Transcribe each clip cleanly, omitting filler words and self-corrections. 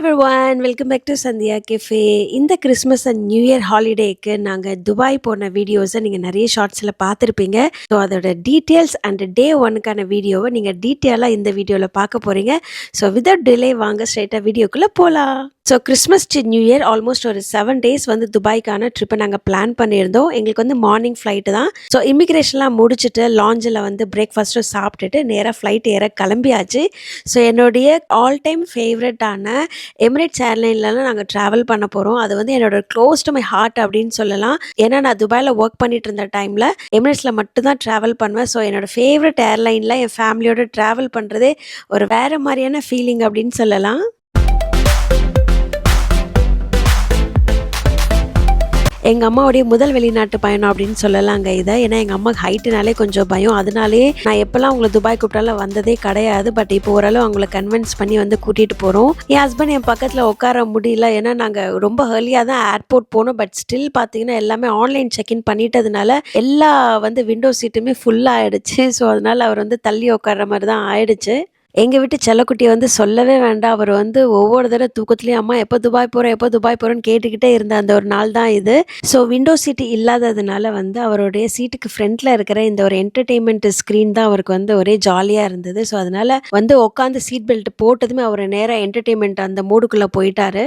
Everyone, welcome back to Sandhya cafe. இந்த Christmas and New Year ஹாலிடேக்கு நாங்கள் துபாய் போன வீடியோஸை நீங்கள் நிறைய ஷார்ட்ஸில் பார்த்துருப்பீங்க. ஸோ அதோட டீட்டெயில்ஸ் அண்ட் டே ஒன்னுக்கான வீடியோவை நீங்கள் டீட்டெயிலாக இந்த வீடியோவில் பார்க்க போகிறீங்க. ஸோ விதவுட் டிலே வாங்க ஸ்ட்ரைட்டாக வீடியோக்குள்ளே போகலாம். So Christmas to new year almost ஒரு 7 days வந்து துபாய்க்கான ட்ரிப்பை நாங்கள் பிளான் பண்ணியிருந்தோம். எங்களுக்கு வந்து மார்னிங் ஃப்ளைட்டு தான். ஸோ இமிக்ரேஷன்லாம் முடிச்சுட்டு லாஞ்சில் வந்து பிரேக்ஃபாஸ்ட்டும் சாப்பிட்டுட்டு நேராக ஃப்ளைட் ஏற கிளம்பியாச்சு. ஸோ என்னுடைய ஆல் டைம் ஃபேவரட்டான எமிரேட்ஸ் ஏர்லைன்லலாம் நாங்கள் ட்ராவல் பண்ண போகிறோம். அது வந்து என்னோட க்ளோஸ் டு மை ஹார்ட் அப்படின்னு சொல்லலாம். ஏன்னா நான் துபாயில் ஒர்க் பண்ணிட்டு இருந்த டைமில் எமிரேட்ஸில் மட்டும் தான் ட்ராவல் பண்ணுவேன். ஸோ என்னோட ஃபேவரட் ஏர்லைனில் என் ஃபேமிலியோட ட்ராவல் பண்ணுறதே ஒரு வேறு மாதிரியான ஃபீலிங் அப்படின்னு சொல்லலாம். எங்கள் அம்மாவுடைய முதல் வெளிநாட்டு பயணம் அப்படின்னு சொல்லலாங்க இதை. ஏன்னா எங்கள் அம்மாவுக்கு ஹைட்டுனாலே கொஞ்சம் பயம். அதனாலே நான் எப்போல்லாம் அவங்கள துபாய் கூப்பிட்டாலும் வந்ததே கிடையாது. பட் இப்போ ஓரளவு அவங்கள கன்வின்ஸ் பண்ணி வந்து கூட்டிகிட்டு போகிறோம். என் ஹஸ்பண்ட் என் பக்கத்தில் உட்கார முடியல. ஏன்னா நாங்கள் ரொம்ப ஏர்லியாக தான் ஏர்போர்ட் போனோம். பட் ஸ்டில் பார்த்தீங்கன்னா எல்லாமே ஆன்லைன் செக்இன் பண்ணிட்டதுனால எல்லா வந்து விண்டோ சீட்டுமே ஃபுல்லாக ஆகிடுச்சு. ஸோ அதனால் அவர் வந்து தள்ளி உட்கார்ற மாதிரி தான் ஆயிடுச்சு. எங்கள் வீட்டு செல்லக்குட்டியை வந்து சொல்லவே வேண்டாம். அவர் வந்து ஒவ்வொரு தடவை தூக்கத்துலேயும் அம்மா எப்போ துபாய் போகிறோன்னு கேட்டுக்கிட்டே இருந்த அந்த ஒரு நாள் தான் இது. ஸோ விண்டோ சீட்டு இல்லாததுனால வந்து அவருடைய சீட்டுக்கு ஃப்ரண்ட்டில் இருக்கிற இந்த ஒரு என்டர்டெயின்மெண்ட் ஸ்க்ரீன் தான் அவருக்கு வந்து ஒரே ஜாலியாக இருந்தது. ஸோ அதனால் வந்து உட்காந்து சீட் பெல்ட் போட்டதுமே அவர் நேராக என்டர்டெயின்மெண்ட் அந்த மூடுக்குள்ளே போயிட்டாரு.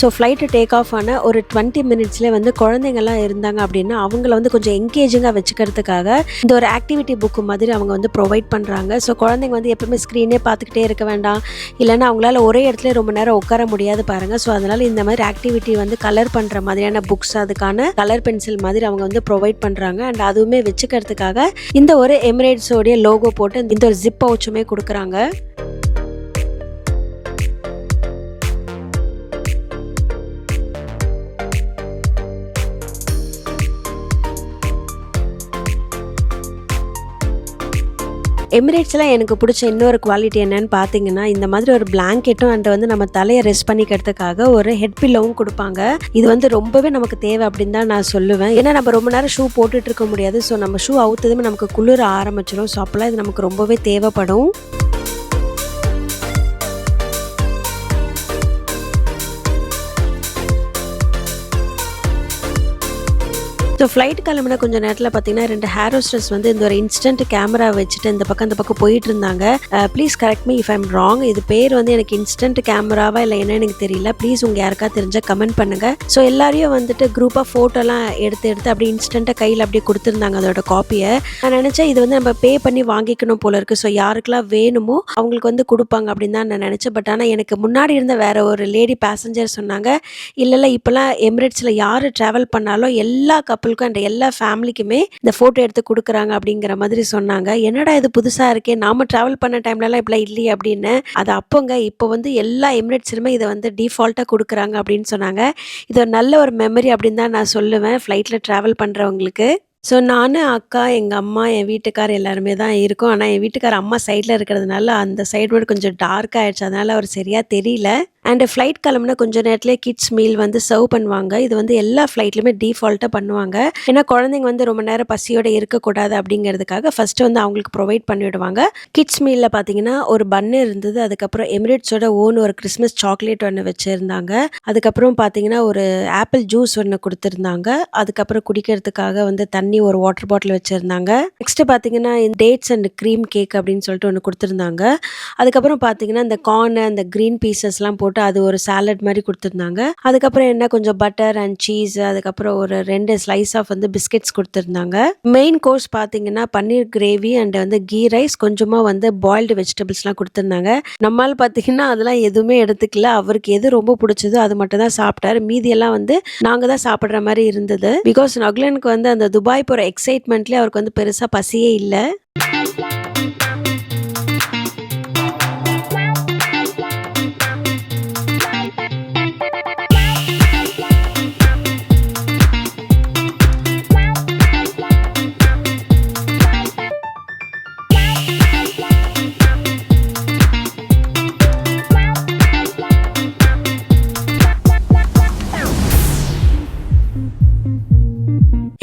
ஸோ ஃப்ளைட்டு டேக் ஆஃப் ஆன ஒரு 20 minutesலேயே வந்து குழந்தைங்கள்லாம் இருந்தாங்க அப்படின்னா அவங்கள வந்து கொஞ்சம் என்கேஜிங்காக வச்சுக்கிறதுக்காக இந்த ஒரு ஆக்டிவிட்டி புக்கு மாதிரி அவங்க வந்து ப்ரொவைட் பண்ணுறாங்க. ஸோ குழந்தைங்க வந்து எப்பவுமே ஸ்க்ரீனே பார்த்துக்கிட்டே இருக்க வேண்டாம், இல்லைன்னா அவங்களால ஒரே இடத்துல ரொம்ப நேரம் உட்கார முடியாது பாருங்கள். ஸோ அதனால் இந்த மாதிரி ஆக்டிவிட்டி வந்து கலர் பண்ணுற மாதிரியான புக்ஸ், அதுக்கான கலர் பென்சில் மாதிரி அவங்க வந்து ப்ரொவைட் பண்ணுறாங்க. அண்ட் அதுவுமே வச்சுக்கிறதுக்காக இந்த ஒரு எமிரேட்ஸோடைய லோகோ போட்டு இந்த ஒரு ஜிப் பவுச்சுமே கொடுக்குறாங்க. எமிரேட்ஸில் எனக்கு பிடிச்ச இன்னொரு குவாலிட்டி என்னன்னு பார்த்தீங்கன்னா, இந்த மாதிரி ஒரு பிளாங்கெட்டும் அண்ட் வந்து நம்ம தலையை ரெஸ்ட் பண்ணிக்கிறதுக்காக ஒரு ஹெட் பில்லோவும் கொடுப்பாங்க. இது வந்து ரொம்பவே நமக்கு தேவை அப்படின்னு தான் நான் சொல்லுவேன். ஏன்னா நம்ம ரொம்ப நேரம் ஷூ போட்டுட்டு இருக்க முடியாது. ஸோ நம்ம ஷூ அவுத்ததுமே நமக்கு குளிர ஆரம்பிச்சிடும். ஸோ அப்போல்லாம் இது நமக்கு ரொம்பவே தேவைப்படும். ஸோ ஃப்ளைட் கிளம்புன கொஞ்சம் நேரத்தில் பார்த்தீங்கன்னா 2 ஹேர் ஹோஸ்டர்ஸ் வந்து இந்த ஒரு இன்ஸ்டன்ட் கேமரா வச்சுட்டு இந்த பக்கம் போயிட்டு இருந்தாங்க. Please correct me if I'm wrong. இது பேர் வந்து எனக்கு இன்ஸ்டன்ட் கேமராவா இல்லை என்னன்னு எனக்கு தெரியல. ப்ளீஸ் உங்கள் யாருக்கா தெரிஞ்சால் கமெண்ட் பண்ணுங்கள். ஸோ எல்லாரையும் வந்துட்டு குரூப்பாக ஃபோட்டோலாம் எடுத்து அப்படி இன்ஸ்டண்ட்டாக கையில் அப்படியே கொடுத்துருந்தாங்க அதோட காப்பியை. நான் நினச்சேன் இது வந்து நம்ம பே பண்ணி வாங்கிக்கணும் போல இருக்குது. ஸோ யாருக்கெல்லாம் வேணுமோ அவங்களுக்கு வந்து கொடுப்பாங்க அப்படின்னு தான் நான் நினச்சேன். பட் ஆனால் எனக்கு முன்னாடி இருந்த வேற ஒரு லேடி பேசஞ்சர் சொன்னாங்க, இல்லை இப்போல்லாம் எமிரேட்ஸில் யார் ட்ராவல் பண்ணாலும் எல்லா கப்பல் அண்ட் எல்லா ஃபேமிலிக்குமே இந்த ஃபோட்டோ எடுத்து கொடுக்குறாங்க அப்படிங்கிற மாதிரி சொன்னாங்க. என்னடா இது புதுசாக இருக்கே, நாம ட்ராவல் பண்ண டைம்லலாம் இப்படிலாம் இல்லையே அப்படின்னு. அது அப்போங்க. இப்போ வந்து எல்லா எமிரேட்ஸ்லுமே இதை வந்து டிஃபால்ட்டாக கொடுக்குறாங்க அப்படின்னு சொன்னாங்க. இது ஒரு நல்ல ஒரு மெமரி அப்படின்னு தான் நான் சொல்லுவேன் ஃப்ளைட்டில் ட்ராவல் பண்ணுறவங்களுக்கு. ஸோ நான், அக்கா, எங்கள் அம்மா, என் வீட்டுக்கார் எல்லாருமே தான் இருக்கோம். ஆனால் என் வீட்டுக்கார் அம்மா சைடில் இருக்கிறதுனால அந்த சைடு மட்டும் கொஞ்சம் டார்க் ஆகிடுச்சு. அதனால் அவர் சரியாக தெரியல. அண்ட் ஃப்ளைட் கிளம்புனா கொஞ்சம் நேரத்துலேயே கிட்ஸ் மீல் வந்து சர்வ் பண்ணுவாங்க. இது வந்து எல்லா ஃப்ளைட்லையுமே டிஃபால்ட்டாக பண்ணுவாங்க. ஏன்னா குழந்தைங்க வந்து ரொம்ப நேரம் பசியோடு இருக்கக்கூடாது அப்படிங்கிறதுக்காக ஃபஸ்ட்டு வந்து அவங்களுக்கு ப்ரொவைட் பண்ணிவிடுவாங்க. கிட்ஸ் மீலில் பார்த்தீங்கன்னா ஒரு பன்னு இருந்தது. அதுக்கப்புறம் எமிரேட்ஸோட ஓன் ஒரு கிறிஸ்மஸ் சாக்லேட் ஒன்று வச்சுருந்தாங்க. அதுக்கப்புறம் பார்த்தீங்கன்னா ஒரு ஆப்பிள் ஜூஸ் ஒன்று கொடுத்துருந்தாங்க. அதுக்கப்புறம் குடிக்கிறதுக்காக வந்து தண்ணி ஒரு வாட்டர் பாட்டில் வச்சுருந்தாங்க. நெக்ஸ்ட்டு பார்த்தீங்கன்னா டேட்ஸ் அண்ட் க்ரீம் கேக் அப்படின்னு சொல்லிட்டு ஒன்று கொடுத்துருந்தாங்க. அதுக்கப்புறம் பார்த்தீங்கன்னா இந்த கார்னு அந்த க்ரீன் பீசஸ்லாம் போட்டு அது ஒரு சாலட் மாதிரி கொடுத்துருந்தாங்க. அதுக்கப்புறம் என்ன கொஞ்சம் பட்டர் அண்ட் சீஸ், அதுக்கப்புறம் ஒரு 2 ஸ்லைஸ் ஆஃப் வந்து பிஸ்கெட்ஸ் கொடுத்துருந்தாங்க. மெயின் கோர்ஸ் பார்த்தீங்கன்னா பன்னீர் கிரேவி அண்ட் வந்து கீ ரைஸ், கொஞ்சமாக வந்து பாயில்டு வெஜிடபிள்ஸ்லாம் கொடுத்துருந்தாங்க. நம்மளால் பார்த்தீங்கன்னா அதெல்லாம் எதுவுமே எடுத்துக்கல. அவருக்கு எது ரொம்ப பிடிச்சதோ அது மட்டும் தான் சாப்பிட்டாரு. மீதியெல்லாம் வந்து நாங்கள் தான் சாப்பிட்ற மாதிரி இருந்தது. பிகாஸ் நக்லனுக்கு வந்து அந்த துபாய் போகிற எக்ஸைட்மெண்ட்லேயே அவருக்கு வந்து பெருசாக பசியே இல்லை.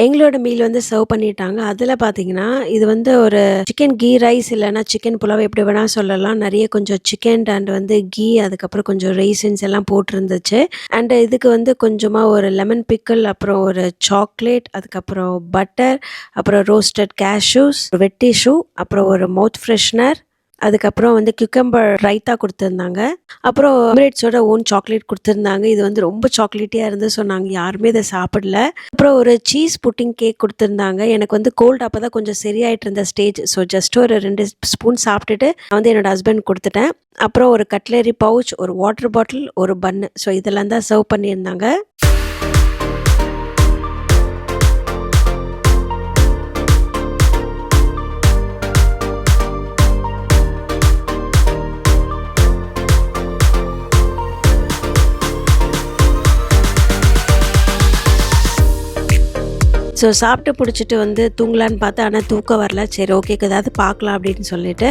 எங்களோட மீல் வந்து சர்வ் பண்ணிட்டாங்க. அதில பார்த்தீங்கன்னா, இது வந்து ஒரு சிக்கன் கீ ரைஸ் இல்லன்னா சிக்கன் புலாவ் எப்படி வேணா சொல்லலாம். நெறைய கொஞ்சம் சிக்கன் அண்ட் வந்து கீ அதுக்கப்புறம் கொஞ்சம் ரெய்சின்ஸ் எல்லாம் போட்டிருந்துச்சு. அண்ட் இதுக்கு வந்து கொஞ்சமா ஒரு லெமன் பிக்கிள், அப்புறம் ஒரு சாக்லேட், அதுக்கப்புறம் பட்டர், அப்புறம் ரோஸ்டட் கேஷ்யூஸ், வெட் டிஷ்யூ, அப்புறம் ஒரு மவுத் ஃப்ரெஷ்னர், அதுக்கப்புறம் வந்து கியூக்கம்பர் ரைத்தா குடுத்துருந்தாங்க. அப்புறம் எமிரேட்ஸோட ஓன் சாக்லேட் குடுத்துருந்தாங்க. இது வந்து ரொம்ப சாக்லேட்டியா இருந்து ஸோ நாங்க யாருமே இத சாப்பிடல. அப்புறம் ஒரு சீஸ் புட்டிங் கேக் குடுத்துருந்தாங்க. எனக்கு வந்து கோல்ட் அப்பதான் கொஞ்சம் சரியாயிட்டு இருந்த ஸ்டேஜ். ஸோ ஜஸ்ட் ஒரு 2 ஸ்பூன் சாப்பிட்டுட்டு நான் வந்து என்னோட ஹஸ்பண்ட் குடுத்துட்டேன். அப்புறம் ஒரு கட்லரி பவுச், ஒரு வாட்டர் பாட்டில், ஒரு பன்னு. ஸோ இதெல்லாம் தான் சர்வ் பண்ணியிருந்தாங்க. ஸோ சாப்பிட்டு பிடிச்சிட்டு வந்து தூங்கலான்னு பார்த்தா, ஆனா தூக்கம் வரல. சரி ஓகே ஏதாவது பார்க்கலாம் அப்படின்னு சொல்லிட்டு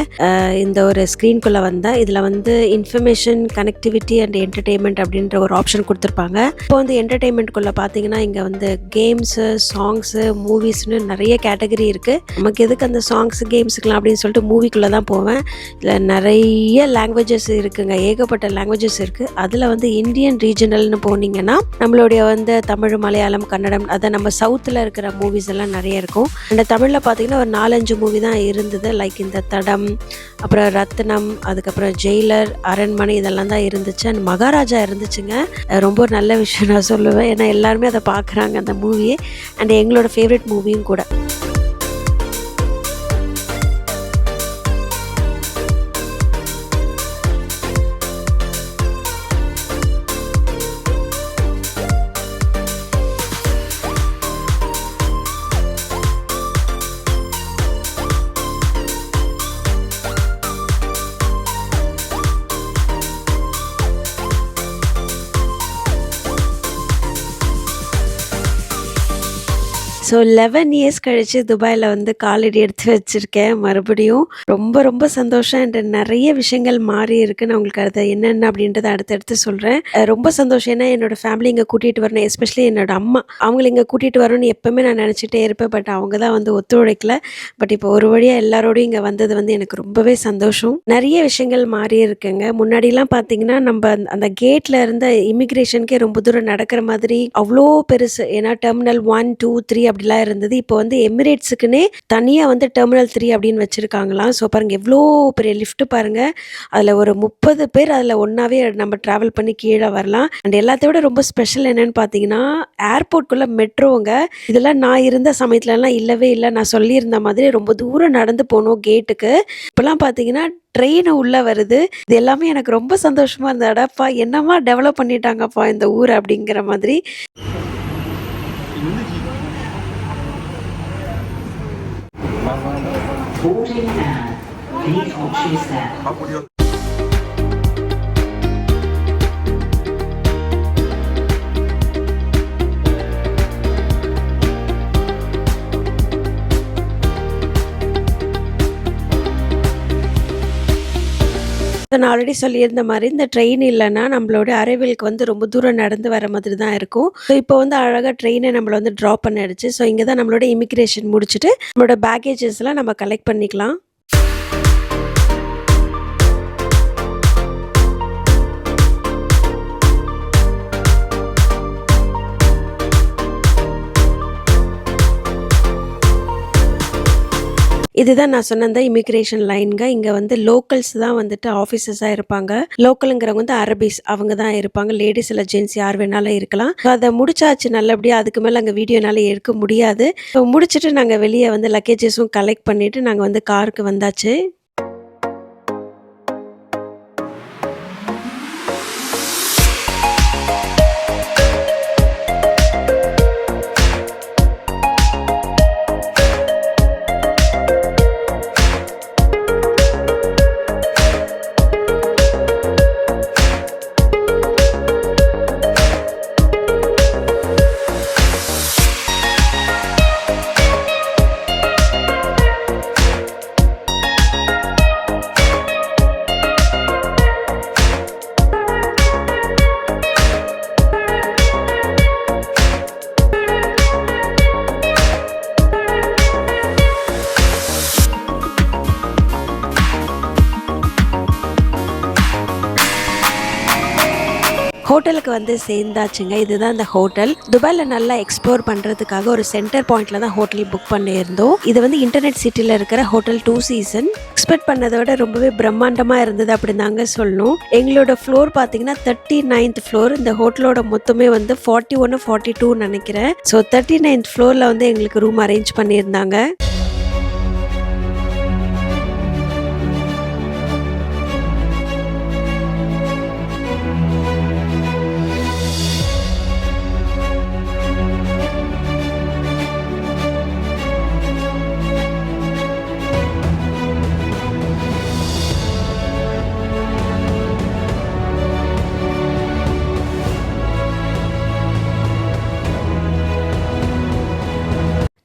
இந்த ஒரு ஸ்க்ரீன்குள்ளே வந்தேன். இதில் வந்து இன்ஃபர்மேஷன், கனெக்டிவிட்டி அண்ட் என்டர்டெயின்மெண்ட் அப்படின்ற ஒரு ஆப்ஷன் கொடுத்துருப்பாங்க. இப்போ வந்து என்டர்டெயின்மெண்ட்குள்ளே பார்த்தீங்கன்னா, இங்கே வந்து கேம்ஸு, சாங்ஸு, மூவிஸ்னு நிறைய கேட்டகரி இருக்குது. நமக்கு எதுக்கு அந்த சாங்ஸு, கேம்ஸுக்கெலாம் அப்படின்னு சொல்லிட்டு மூவிக்குள்ளே தான் போவேன். இதில் நிறைய லாங்குவேஜஸ் இருக்குங்க, ஏகப்பட்ட லாங்குவேஜஸ் இருக்குது. அதில் வந்து இந்தியன் ரீஜனல்னு போனீங்கன்னா நம்மளுடைய வந்து தமிழ், மலையாளம், கன்னடம், அதை நம்ம சவுத்தில் இருக்கிற மூவிஸ் எல்லாம் நிறைய இருக்கும். அந்த தமிழில் பார்த்தீங்கன்னா ஒரு 4-5 மூவி தான் இருந்தது. லைக் இந்த தடம், அப்புறம் ரத்னம், அதுக்கப்புறம் ஜெயிலர், அரண்மனை இதெல்லாம் தான் இருந்துச்சு. அண்ட் மகாராஜா இருந்துச்சுங்க. ரொம்ப நல்ல விஷயம் நான் சொல்லுவேன். ஏன்னா எல்லாருமே அதை பார்க்குறாங்க அந்த மூவியே. அண்ட் எங்களோட ஃபேவரட் மூவியும் கூட. ஸோ 11 இயர்ஸ் கழிச்சு துபாயில் வந்து காலடி எடுத்து வச்சுருக்கேன் மறுபடியும். ரொம்ப ரொம்ப சந்தோஷம். அண்ட் நிறைய விஷயங்கள் மாறி இருக்குது. நான் உங்களுக்கு அதை என்னென்ன அப்படின்றத அடுத்தடுத்து சொல்கிறேன். ரொம்ப சந்தோஷம். ஏன்னா என்னோடய ஃபேமிலி இங்கே கூட்டிகிட்டு வரணும். எஸ்பெஷலி என்னோட அம்மா, அவங்கள இங்கே கூட்டிகிட்டு வரணும்னு எப்போவுமே நான் நினச்சிட்டே இருப்பேன். பட் அவங்க தான் வந்து ஒத்துழைக்கல. பட் இப்போ ஒரு வழியாக எல்லாரோடையும் இங்கே வந்தது வந்து எனக்கு ரொம்பவே சந்தோஷம். நிறைய விஷயங்கள் மாறி இருக்குங்க. முன்னாடிலாம் பார்த்தீங்கன்னா நம்ம அந்த கேட்டில் இருந்த இமிக்ரேஷனுக்கே ரொம்ப தூரம் நடக்கிற மாதிரி அவ்வளோ பெருசு. ஏன்னா டெர்மினல் 1, 2, 3 அப்படிலாம் இருந்தது. இப்போ வந்து எமிரேட்ஸுக்குன்னே தனியாக வந்து டெர்மினல் 3 அப்படின்னு வச்சுருக்காங்களாம். ஸோ பாருங்கள் எவ்வளோ பெரிய லிஃப்ட் பாருங்கள். அதில் ஒரு 30 பேர் அதில் ஒன்றாவே நம்ம ட்ராவல் பண்ணி கீழே வரலாம். அண்ட் எல்லாத்தையும் விட ரொம்ப ஸ்பெஷல் என்னன்னு பார்த்தீங்கன்னா, ஏர்போர்ட்குள்ளே மெட்ரோங்க. இதெல்லாம் நான் இருந்த சமயத்துலலாம் இல்லவே இல்லை. நான் சொல்லியிருந்த மாதிரி ரொம்ப தூரம் நடந்து போகணும் கேட்டுக்கு. இப்போலாம் பார்த்தீங்கன்னா ட்ரெயின் உள்ளே வருது. இது எல்லாமே எனக்கு ரொம்ப சந்தோஷமாக இருந்தது. அடப்பா என்னமா டெவலப் பண்ணிட்டாங்கப்பா இந்த ஊர் அப்படிங்கிற மாதிரி. Boarding now. Please watch your step. நான் ஆல்ரெடி சொல்லியிருந்த மாதிரி இந்த ட்ரெயின் இல்லைன்னா நம்மளோட அரைவலுக்கு வந்து ரொம்ப தூரம் நடந்து வர மாதிரி தான் இருக்கும். ஸோ இப்போ வந்து அழகாக ட்ரெயினை நம்மளை வந்து ட்ராப் பண்ணிடுச்சு. ஸோ இங்கே தான் நம்மளோட இமிக்ரேஷன் முடிச்சுட்டு நம்மளோட பேக்கேஜஸ்லாம் நம்ம கலெக்ட் பண்ணிக்கலாம். இதுதான் நான் சொன்ன அந்த இமிக்ரேஷன் லைனுங்க. இங்கே வந்து லோக்கல்ஸ் தான் வந்துட்டு ஆஃபீஸர்ஸாக இருப்பாங்க. லோக்கலுங்கிறவங்க வந்து அரபிஸ் அவங்க தான் இருப்பாங்க. லேடிஸ் இல்லை ஜென்ஸ் யார் வேணாலும் இருக்கலாம். அதை முடிச்சாச்சு நல்லபடியாக. அதுக்கு மேலே அங்கே வீடியோனால எடுக்க முடியாது. ஸோ முடிச்சுட்டு நாங்கள் வெளியே வந்து லக்கேஜஸும் கலெக்ட் பண்ணிவிட்டு நாங்கள் வந்து காருக்கு வந்தாச்சு. துபாய்க்கு வந்து சேர்ந்தாச்சுங்க. இதுதான் அந்த ஹோட்டல். துபாயில் நல்லா எக்ஸ்ப்ளோர் பண்ணுறதுக்காக ஒரு சென்டர் பாயிண்ட்ல தான் ஹோட்டல் புக் பண்ணியிருந்தோம். இது வந்து இன்டர்நெட் சிட்டியில் இருக்கிற ஹோட்டல் 2 சீசன். எக்ஸ்பெக்ட் பண்ணதை விட ரொம்பவே பிரம்மாண்டமாக இருந்தது அப்படின்னு தாங்க சொல்லணும். எங்களோட ஃப்ளோர் பார்த்தீங்கன்னா 39th ஃப்ளோர். இந்த ஹோட்டலோட மொத்தமே வந்து 41 42 நினைக்கிறேன். ஸோ 39th ஃப்ளோரில் வந்து எங்களுக்கு ரூம் அரேஞ்ச் பண்ணியிருந்தாங்க.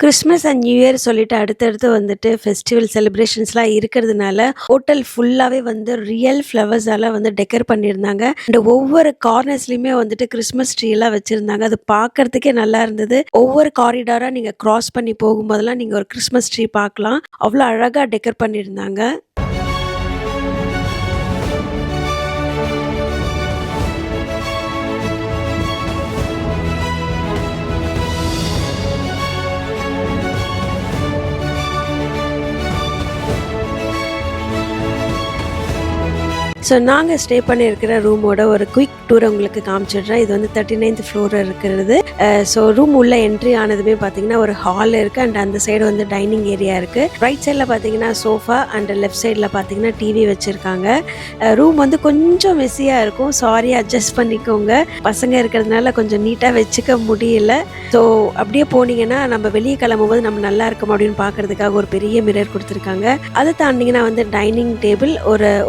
கிறிஸ்மஸ் அண்ட் நியூ இயர் சொல்லிட்டு அடுத்தடுத்து வந்துட்டு ஃபெஸ்டிவல் செலிப்ரேஷன்ஸ்லாம் இருக்கிறதுனால ஹோட்டல் ஃபுல்லாகவே வந்து ரியல் ஃப்ளவர்ஸால் வந்து டெக்கர் பண்ணியிருந்தாங்க. அண்ட் ஒவ்வொரு கார்னர்ஸ்லையுமே வந்துட்டு கிறிஸ்மஸ் ட்ரீ எல்லாம் வச்சுருந்தாங்க. அது பார்க்கறதுக்கே நல்லா இருந்தது. ஒவ்வொரு காரிடாராக நீங்கள் கிராஸ் பண்ணி போகும்போதெல்லாம் நீங்கள் ஒரு கிறிஸ்மஸ் ட்ரீ பார்க்கலாம். அவ்வளோ அழகாக டெக்கர் பண்ணியிருந்தாங்க. ஸோ நாங்கள் ஸ்டே பண்ணியிருக்கிற ரூமோட ஒரு குயிக் டூர் உங்களுக்கு காமிச்சிடுறேன். இது வந்து 39th ஃப்ளோர் இருக்கிறது. ஸோ ரூம் உள்ள என்ட்ரி ஆனதுமே பார்த்தீங்கன்னா ஒரு ஹால் இருக்குது அண்ட் அந்த சைடு வந்து டைனிங் ஏரியா இருக்குது. ரைட் சைடில் பார்த்தீங்கன்னா சோஃபா அண்ட் லெஃப்ட் சைடில் பார்த்தீங்கன்னா டிவி வச்சுருக்காங்க. ரூம் வந்து கொஞ்சம் மெஸ்ஸியாக இருக்கும். சாரி, அட்ஜஸ்ட் பண்ணிக்கோங்க. பசங்க இருக்கிறதுனால கொஞ்சம் நீட்டாக வச்சுக்க முடியல. ஸோ அப்படியே போனீங்கன்னா நம்ம வெளியே கிளம்பும்போது நம்ம நல்லா இருக்கும் அப்படின்னு பார்க்கறதுக்காக ஒரு பெரிய மிரர் கொடுத்துருக்காங்க. அதை தாண்டிங்கன்னா வந்து டைனிங் டேபிள்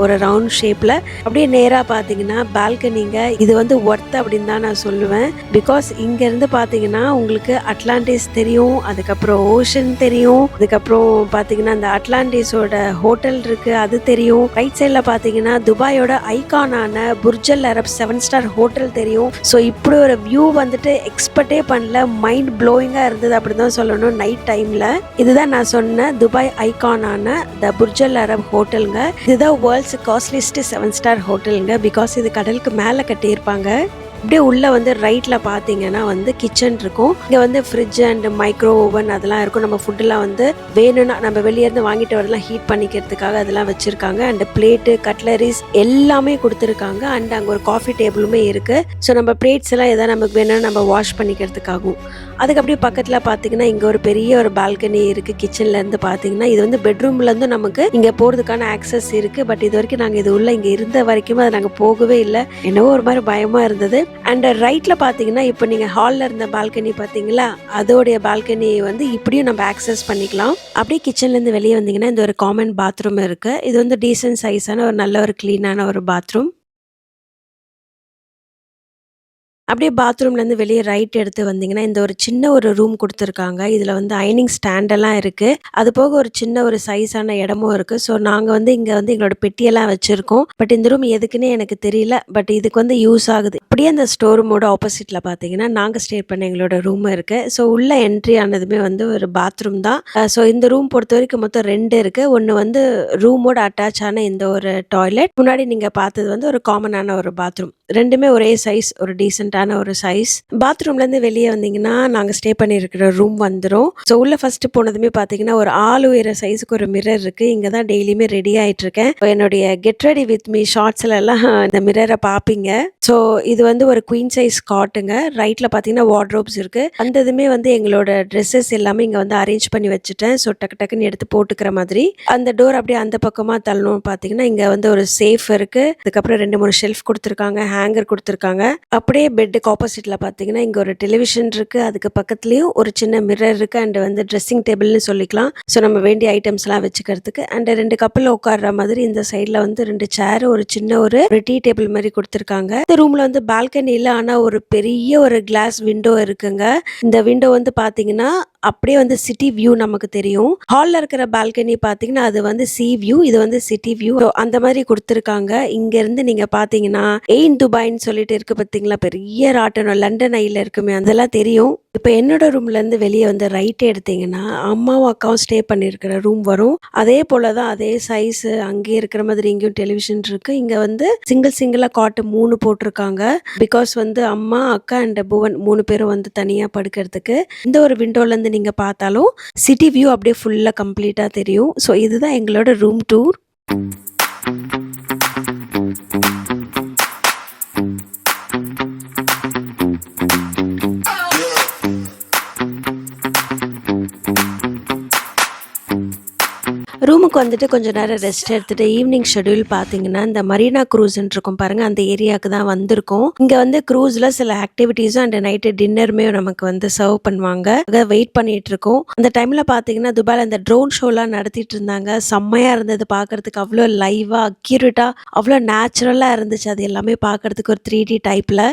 ஒரு ரவுண்ட் ஷேப்பில். அப்படியே நேராக பார்த்தீங்கன்னா பால்கனிங்க. இது வந்து ஒர்த் அப்படின்னு தான் நான் சொல்லுவேன். பிகாஸ் இங்கேருந்து பார்த்தீங்கன்னா உங்களுக்கு அட்லாண்டிஸ் தெரியும், அதுக்கப்புறம் ஓஷன் தெரியும், அதுக்கப்புறம் பார்த்தீங்கன்னா அந்த அட்லாண்டிஸோட ஹோட்டல் இருக்குது அது தெரியும். ரைட் சைடில் பார்த்தீங்கன்னா துபாயோட ஐகானான புர்ஜல் அரப் 7 ஸ்டார் ஹோட்டல் தெரியும். ஸோ இப்படி ஒரு வியூ வந்துட்டு எக்ஸ்பெக்டே பண்ணல. மைண்ட் ப்ளோயிங்காக இருந்தது அப்படி தான் சொல்லணும் நைட் டைமில். இதுதான் நான் சொன்ன துபாய் ஐகானான த புர்ஜல் அரப் ஹோட்டலுங்க. இதுதான் வேர்ல்ட்ஸ் காஸ்ட்லிஸ்ட் 7 ஸ்டார் ஹோட்டலுங்க. பிகாஸ் இது கடலுக்கு மேலே கட்டியிருப்பாங்க. அப்படியே உள்ளே வந்து ரைட்டில் பார்த்தீங்கன்னா வந்து கிச்சன் இருக்கும். இங்கே வந்து ஃப்ரிட்ஜ் அண்ட் மைக்ரோ ஓவன் அதெல்லாம் இருக்கும். நம்ம ஃபுட்டெல்லாம் வந்து வேணும்னா நம்ம வெளியேருந்து வாங்கிட்டு வரலாம் ஹீட் பண்ணிக்கிறதுக்காக அதெல்லாம் வச்சுருக்காங்க. அண்ட் பிளேட்டு கட்லரிஸ் எல்லாமே கொடுத்துருக்காங்க. அண்ட் அங்கே ஒரு காஃபி டேபிளுமே இருக்குது. ஸோ நம்ம பிளேட்ஸ் எல்லாம் எதாவது நமக்கு வேணும்னா நம்ம வாஷ் பண்ணிக்கிறதுக்காகும். அதுக்கு அப்படியே பக்கத்தில் பார்த்தீங்கன்னா இங்கே ஒரு பெரிய ஒரு பால்கனி இருக்குது. கிச்சன்லேருந்து பார்த்தீங்கன்னா இது வந்து பெட்ரூம்லேருந்து நமக்கு இங்கே போகிறதுக்கான ஆக்சஸ் இருக்குது. பட் இது வரைக்கும் நாங்கள் இது உள்ள இங்கே இருந்த வரைக்கும் அதை நாங்கள் போகவே இல்லை. என்னவோ ஒரு மாதிரி பயமாக இருந்தது. அண்ட் ரைட்டில் பார்த்தீங்கன்னா இப்போ நீங்கள் ஹாலில் இருந்த பால்கனி பார்த்தீங்களா, அதோடைய பால்கனி வந்து இப்படியும் நம்ம ஆக்சஸ் பண்ணிக்கலாம். அப்படியே கிச்சன்லேருந்து வெளியே வந்தீங்கன்னா இந்த ஒரு காமன் பாத்ரூம் இருக்குது. இது வந்து டீசென்ட் சைஸான ஒரு நல்ல ஒரு க்ளீனான ஒரு பாத்ரூம். அப்படியே பாத்ரூம்லேருந்து வெளியே ரைட் எடுத்து வந்தீங்கன்னா இந்த ஒரு சின்ன ஒரு ரூம் கொடுத்துருக்காங்க. இதில் வந்து அயனிங் ஸ்டாண்டெல்லாம் இருக்குது. அது போக ஒரு சின்ன ஒரு சைஸான இடமும் இருக்குது. ஸோ நாங்கள் வந்து இங்கே வந்து எங்களோட பெட்டியெல்லாம் வச்சுருக்கோம். பட் இந்த ரூம் எதுக்குன்னே எனக்கு தெரியல. பட் இதுக்கு வந்து யூஸ் ஆகுது. அப்படியே அந்த ஸ்டோர் ரூமோட ஆப்போசிட்டில் பார்த்தீங்கன்னா நாங்கள் ஸ்டே பண்ண எங்களோட ரூம் இருக்குது. ஸோ உள்ள என்ட்ரி ஆனதுமே வந்து ஒரு பாத்ரூம் தான். ஸோ இந்த ரூம் பொறுத்த வரைக்கும் மொத்தம் 2 இருக்குது. ஒன்று வந்து ரூமோட அட்டாச் ஆன இந்த ஒரு டாய்லெட். முன்னாடி நீங்கள் பார்த்தது வந்து ஒரு காமனான ஒரு பாத்ரூம். ரெண்டுமே ஒரே சைஸ், ஒரு டீசென்டான ஒரு சைஸ். பாத்ரூம்லேருந்து வெளியே வந்தீங்கன்னா நாங்கள் ஸ்டே பண்ணியிருக்கிற ரூம் வந்துடும். ஸோ உள்ள ஃபர்ஸ்ட் போனதுமே பார்த்தீங்கன்னா ஒரு ஆள் உயர சைஸுக்கு ஒரு மிரர் இருக்குது. இங்கே தான் டெய்லியுமே ரெடி ஆகிட்டு இருக்கேன். என்னுடைய கெட் ரெடி வித் மீ ஷார்ட்ஸ்ல எல்லாம் இந்த மிரரை பார்ப்பீங்க. ஸோ இது வந்து ஒரு குவீன் சைஸ் காட்டுங்க. ரைட்டில் பார்த்தீங்கன்னா வார்ட்ரோப்ஸ் இருக்குது. அந்ததுமே வந்து எங்களோட ட்ரெஸ்ஸஸ் எல்லாமே இங்கே வந்து அரேஞ்ச் பண்ணி வச்சுட்டேன். ஸோ டக்கு டக்குன்னு எடுத்து போட்டுக்கிற மாதிரி. அந்த டோர் அப்படியே அந்த பக்கமாக தள்ளணும் பார்த்தீங்கன்னா இங்கே வந்து ஒரு சேஃப் இருக்குது. அதுக்கப்புறம் 2-3 ஷெல்ஃப் கொடுத்துருக்காங்க, ஹேங்கர் கொடுத்துருக்காங்க. அப்படியே பெட்டுக்கு ஆப்போசிட்டில் பார்த்தீங்கன்னா இங்கே ஒரு டெலிவிஷன் இருக்குது. அதுக்கு பக்கத்துலேயும் ஒரு சின்ன மிரர் இருக்குது. அண்ட் வந்து ட்ரெஸ்ஸிங் டேபிள்னு சொல்லிக்கலாம். ஸோ நம்ம வேண்டிய ஐட்டம்ஸ்லாம் வச்சுக்கிறதுக்கு. அண்ட் 2 கப்பில் உட்கார்ற மாதிரி இந்த சைடில் வந்து 2 சேர், ஒரு சின்ன ஒரு டீ டேபிள் மாதிரி கொடுத்துருக்காங்க. இந்த ரூமில் வந்து பால்கனி இல்லை, ஆனால் ஒரு பெரிய ஒரு கிளாஸ் விண்டோ இருக்குங்க. இந்த விண்டோ வந்து பார்த்தீங்கன்னா அப்படியே வந்து சிட்டி வியூ நமக்கு தெரியும். ஹாலில் இருக்கிற பால்கனி பார்த்தீங்கன்னா அது வந்து சி வியூ, இது வந்து சிட்டி வியூ. அந்த மாதிரி கொடுத்துருக்காங்க. இங்கேருந்து நீங்கள் பார்த்தீங்கன்னா எயின் துபாய்ன்னு சொல்லிட்டு இருக்கு பார்த்தீங்களா, பெரிய ராட்டனம் லண்டன் ஐல இருக்குமே அதெல்லாம் தெரியும். இப்போ என்னோட ரூம்லேருந்து வெளியே வந்து ரைட் எடுத்தீங்கன்னா அம்மாவும் அக்காவும் ஸ்டே பண்ணியிருக்கிற ரூம் வரும். அதே போல் தான் அதே சைஸு அங்கேயே இருக்கிற மாதிரி இங்கேயும் டெலிவிஷன் இருக்குது. இங்கே வந்து சிங்கிளாக காட்டு 3 போட்டிருக்காங்க. பிகாஸ் வந்து அம்மா அக்கா அண்ட் புவன் 3 பேரும் வந்து தனியாக படுக்கிறதுக்கு. இந்த ஒரு விண்டோலேருந்து நீங்கள் பார்த்தாலும் சிட்டி வியூ அப்படியே ஃபுல்லாக கம்ப்ளீட்டாக தெரியும். ஸோ இதுதான் எங்களோட ரூம் டூர். ரூமுக்கு வந்துட்டு கொஞ்சம் நேரம் ரெஸ்ட் எடுத்துகிட்டு ஈவினிங் ஷெடியூல் பார்த்தீங்கன்னா இந்த மரீனா க்ரூஸ்ன்னு இருக்கும் பாருங்கள், அந்த ஏரியாவுக்கு தான் வந்திருக்கோம். இங்கே வந்து க்ரூஸில் சில ஆக்டிவிட்டீஸும் அண்ட் நைட்டு டின்னருமே நமக்கு வந்து சர்வ் பண்ணுவாங்க. வெயிட் பண்ணிட்டு இருக்கோம். அந்த டைமில் பார்த்தீங்கன்னா துபாயில் இந்த ட்ரோன் ஷோலாம் நடத்திட்டு இருந்தாங்க. செம்மையாக இருந்தது பார்க்குறதுக்கு. அவ்வளோ லைவாக அக்யூரேட்டாக அவ்வளோ நேச்சுரலாக இருந்துச்சு. அது எல்லாமே பார்க்குறதுக்கு ஒரு 3D டைப்பில்.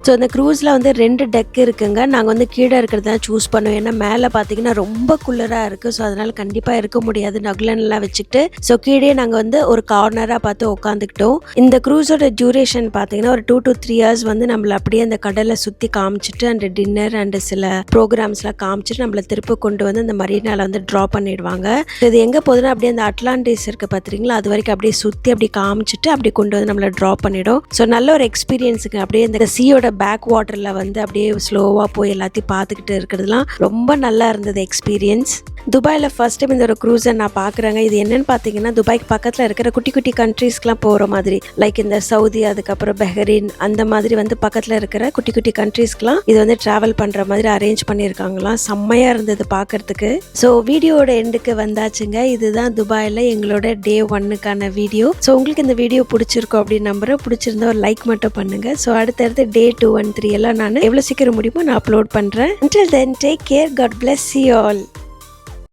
ஸோ அந்த க்ரூஸில் வந்து 2 டெக் இருக்குங்க. நாங்கள் வந்து கீழே இருக்கிறது தான் சூஸ் பண்ணோம். ஏன்னா மேலே பார்த்தீங்கன்னா ரொம்ப குளிராக இருக்குது. ஸோ அதனால் கண்டிப்பாக இருக்க முடியாது நகுலன்லாம் வச்சுக்கிட்டு. ஸோ கீழே நாங்கள் வந்து ஒரு கார்னராக பார்த்து உட்காந்துக்கிட்டோம். இந்த க்ரூஸோட டியூரேஷன் பார்த்தீங்கன்னா ஒரு 2 to 3 hours வந்து நம்மளை அப்படியே அந்த கடலை சுற்றி காமிச்சிட்டு அண்ட் டின்னர் அண்ட் சில ப்ரோக்ராம்ஸ்லாம் காமிச்சிட்டு நம்மளை திருப்பி கொண்டு வந்து அந்த மரீனாவில் வந்து ட்ரா பண்ணிடுவாங்க. இது எங்கே போகுதுன்னா அப்படியே அந்த அட்லாண்டிஸ் இருக்குது பார்த்துறீங்களா, அது வரைக்கும் அப்படியே சுற்றி அப்படி காமிச்சிட்டு அப்படி கொண்டு வந்து நம்மளை ட்ரா பண்ணிடும். ஸோ நல்ல ஒரு எக்ஸ்பீரியன்ஸுங்க. அப்படியே இந்த சீயோட பேக் வாட்டரில் வந்து அப்படியே ஸ்லோவாக போய் எல்லாத்தையும் பார்த்துக்கிட்டு இருக்கிறதுலாம் ரொம்ப நல்லா இருந்தது எக்ஸ்பீரியன்ஸ். துபாயில் ஃபர்ஸ்ட் டைம் இந்த ஒரு க்ரூஸை நான் பார்க்குறேங்க. இது என்னென்னு பார்த்தீங்கன்னா துபாய்க்கு பக்கத்தில் இருக்கிற குட்டி குட்டி கண்ட்ரீஸ்க்கெலாம் போகிற மாதிரி, லைக் இந்த சவுதி, அதுக்கப்புறம் பெஹ்ரைன், அந்த மாதிரி வந்து பக்கத்தில் இருக்கிற குட்டி குட்டி கண்ட்ரீஸ்க்கெலாம் இது வந்து ட்ராவல் பண்ணுற மாதிரி அரேஞ்ச் பண்ணியிருக்காங்களாம். செம்மையாக இருந்தது பார்க்குறதுக்கு. ஸோ வீடியோட எண்டுக்கு வந்தாச்சுங்க. இதுதான் துபாயில் எங்களோட Day 1க்கான வீடியோ. ஸோ உங்களுக்கு இந்த வீடியோ பிடிச்சிருக்கோம் அப்படின்னு நம்புறேன். பிடிச்சிருந்தா ஒரு லைக் மட்டும் பண்ணுங்கள். ஸோ அடுத்தடுத்து Day 2 and 3 எல்லாம் நான் எவ்வளோ சீக்கிரம் முடியுமோ நான் அப்லோட் பண்ணுறேன். Until then, take care. God bless you all.